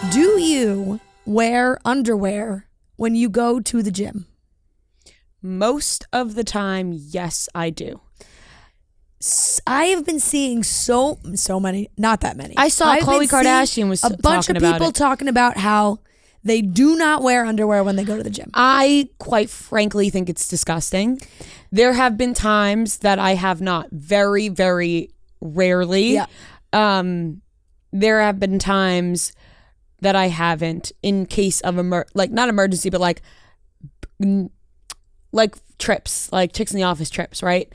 Do you wear underwear when you go to the gym? Most of the time, yes, I do. I have been seeing so many, not that many. I saw Khloe Kardashian was a bunch of people talking about how they do not wear underwear when they go to the gym. I quite frankly think it's disgusting. There have been times that I have not, very, very rarely. Yeah. There have been times that I haven't in case of not emergency, but like trips, like chicks in the office trips, right?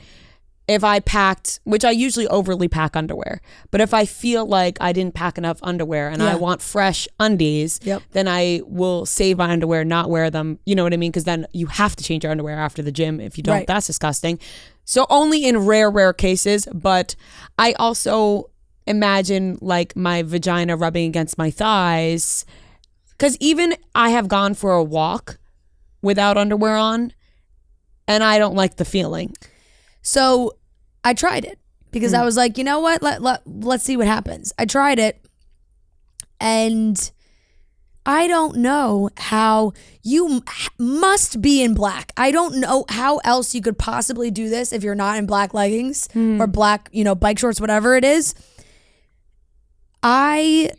If I packed, which I usually overly pack underwear, but if I feel like I didn't pack enough underwear and I want fresh undies, then I will save my underwear, not wear them. You know what I mean? Because then you have to change your underwear after the gym. If you don't, that's disgusting. So only in rare cases, but I also imagine like my vagina rubbing against my thighs. Because even I have gone for a walk without underwear on and I don't like the feeling. So I tried it because I was like, you know what? Let's see what happens. I tried it and I don't know how you must be in black. I don't know how else you could possibly do this if you're not in black leggings or black, bike shorts, whatever it is. They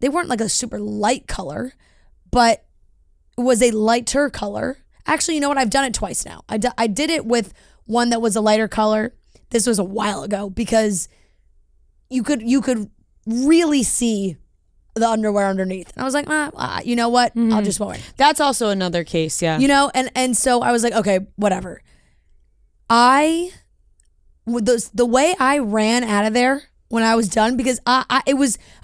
weren't like a super light color, but it was a lighter color. Actually, you know what? I've done it twice now. I did it with one that was a lighter color. This was a while ago because you could really see the underwear underneath. And I was like, you know what? I'll just wear it. That's also another case, yeah. And so I was like, okay, whatever. The way I ran out of there when I was done, because I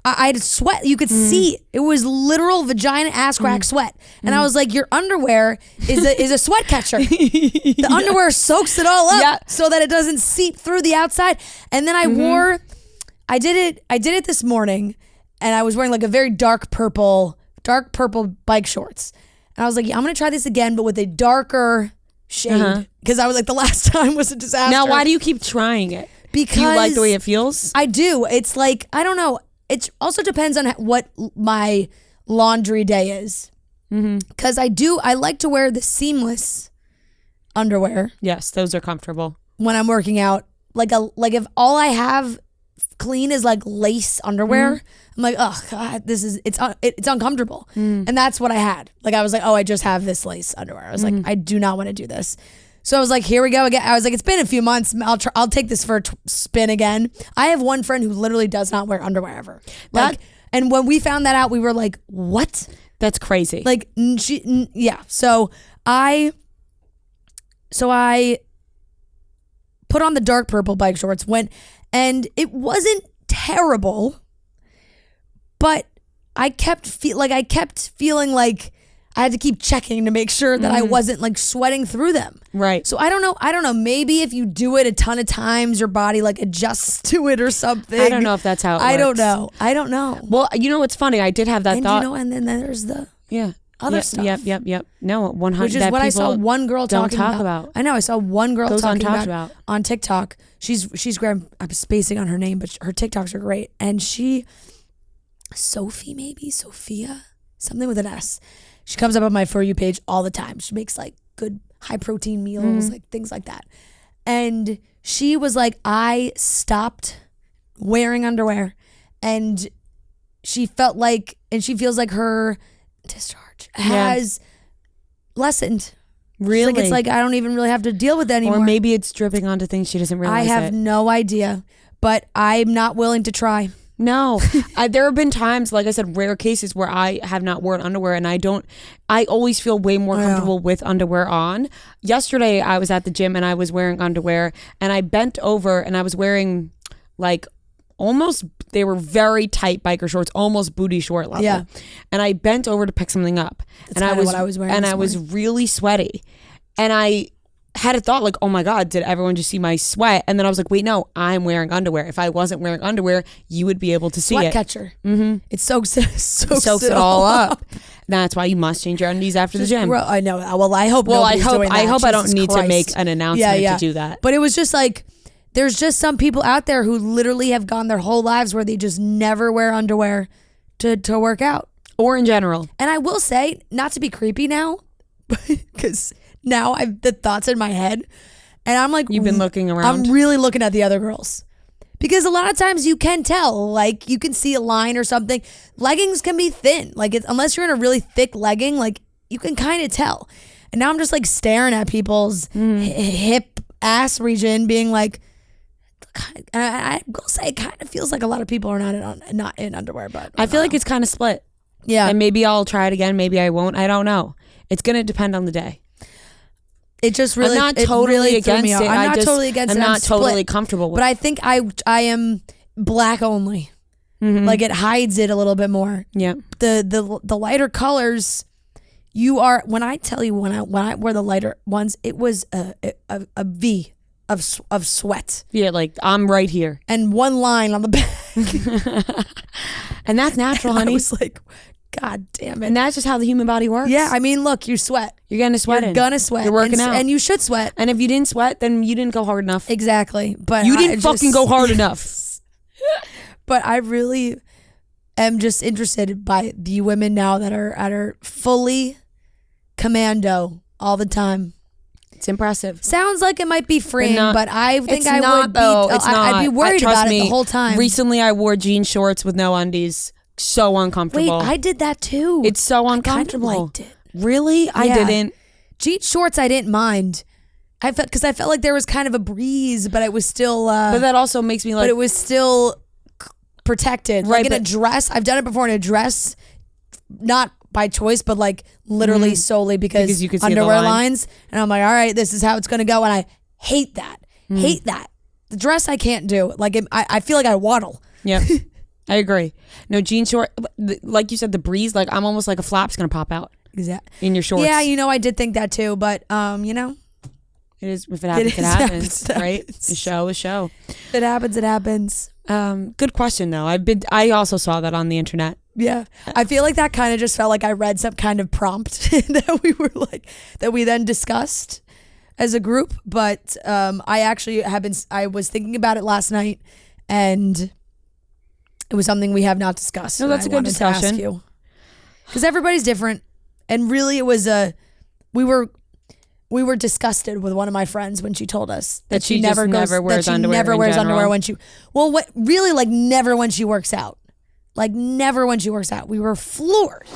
had sweat. You could see it. It was literal vagina ass crack sweat. And I was like, your underwear is a sweat catcher. The underwear soaks it all up so that it doesn't seep through the outside. And then I did it this morning and I was wearing like a very dark purple bike shorts. And I was like, I'm going to try this again, but with a darker shade. Because I was like, the last time was a disaster. Now, why do you keep trying it? Because do you like the way it feels? I do. It's like, I don't know. It also depends on what my laundry day is. Because I like to wear the seamless underwear. Yes, those are comfortable. When I'm working out. Like if all I have clean is like lace underwear, I'm like, oh God, it's uncomfortable. And that's what I had. Like I was like, oh, I just have this lace underwear. I was like, I do not want to do this. So I was like, here we go again. I was like, it's been a few months. I'll take this for a spin again. I have one friend who literally does not wear underwear ever. And when we found that out, we were like, what? That's crazy. Like, yeah. So I put on the dark purple bike shorts, and it wasn't terrible, but I kept feeling like I had to keep checking to make sure that I wasn't like sweating through them. Right. So I don't know. Maybe if you do it a ton of times, your body like adjusts to it or something. I don't know if that's how it works. I don't know. Well, you know what's funny? I did have that thought. And then there's the other stuff. Yep. No, 100. Which is what I saw one girl talking about. I know. I saw one girl talking about on TikTok. She's great. I'm spacing on her name, but her TikToks are great. And Sophia, something with an S. She comes up on my For You page all the time. She makes like good high protein meals, like things like that. And she was like, I stopped wearing underwear, and she feels like her discharge has lessened. Really? It's like I don't even really have to deal with that anymore. Or maybe it's dripping onto things she doesn't realize. I have no idea, but I'm not willing to try. No, there have been times, like I said, rare cases where I have not worn underwear, and I always feel way more comfortable with underwear on. Yesterday, I was at the gym and I was wearing underwear, and I bent over and I was wearing like they were very tight biker shorts, almost booty short level. Yeah. And I bent over to pick something up. That's kind of what I was wearing. And I was really sweaty. And I had a thought like, oh my God, did everyone just see my sweat? And then I was like, wait, no, I'm wearing underwear. If I wasn't wearing underwear, you would be able to see sweat it. Catcher. It soaks it all up. That's why you must change your undies after the gym. I know. Well, I hope. I hope I don't need to make an announcement to do that. But it was just like, there's just some people out there who literally have gone their whole lives where they just never wear underwear to work out. Or in general. And I will say, not to be creepy now, because now I've the thoughts in my head, and I'm like, you've been looking around. I'm really looking at the other girls. Because a lot of times you can tell, like you can see a line or something. Leggings can be thin. Like unless you're in a really thick legging, like you can kind of tell. And now I'm just like staring at people's hip ass region being like, I will say it kind of feels like a lot of people are not in underwear, but I feel like it's kind of split. Yeah. And maybe I'll try it again. Maybe I won't. I don't know. It's going to depend on the day. It just really, I'm not totally against it. I'm not totally against it. I'm not totally split, comfortable with it. it. But I think I am black only. Like it hides it a little bit more. Yeah. The lighter colors, you are, when I tell you when I wear the lighter ones, it was a V of sweat. Yeah, like I'm right here. And one line on the back. And that's natural, honey. I was like, God damn it. And that's just how the human body works. Yeah, I mean, look, you sweat. You're going to sweat. You're gonna sweat. You're working out. And you should sweat. And if you didn't sweat, then you didn't go hard enough. Exactly. But you didn't fucking go hard enough. But I really am just interested by the women now that are fully commando all the time. It's impressive. Sounds like it might be freeing, but I think it's I not, would though. be. It's not. I'd be worried Trust about me, it the whole time. Recently, I wore jean shorts with no undies. So Wait, uncomfortable. I did that too. It's so uncomfortable. I kind of liked it. Really? I Yeah. didn't. Jean shorts, I didn't mind. I felt like there was kind of a breeze, but it was still. But that also makes me like. But it was still protected. Right, Like in a dress, I've done it before in a dress, not by choice, but like literally solely because you could see underwear the line. lines. And I'm like, all right, this is how it's gonna go. And I hate that. Hate that. The dress I can't do. Like I feel like I waddle. Yep. I agree. No, jean short, like you said, the breeze, like I'm almost like a flap's gonna pop out Exactly. in your shorts. Yeah, I did think that too, but It is, if it happens, it happens, right? The show is show. It happens, it happens. Good question though. I also saw that on the internet. Yeah. I feel like that kind of just felt like I read some kind of prompt that we then discussed as a group. But I was thinking about it last night, and it was something we have not discussed. No, that's a good discussion. Because everybody's different. And really it was we were disgusted with one of my friends when she told us that she never wears underwear when she never when she works out. Like never when she works out. We were floored.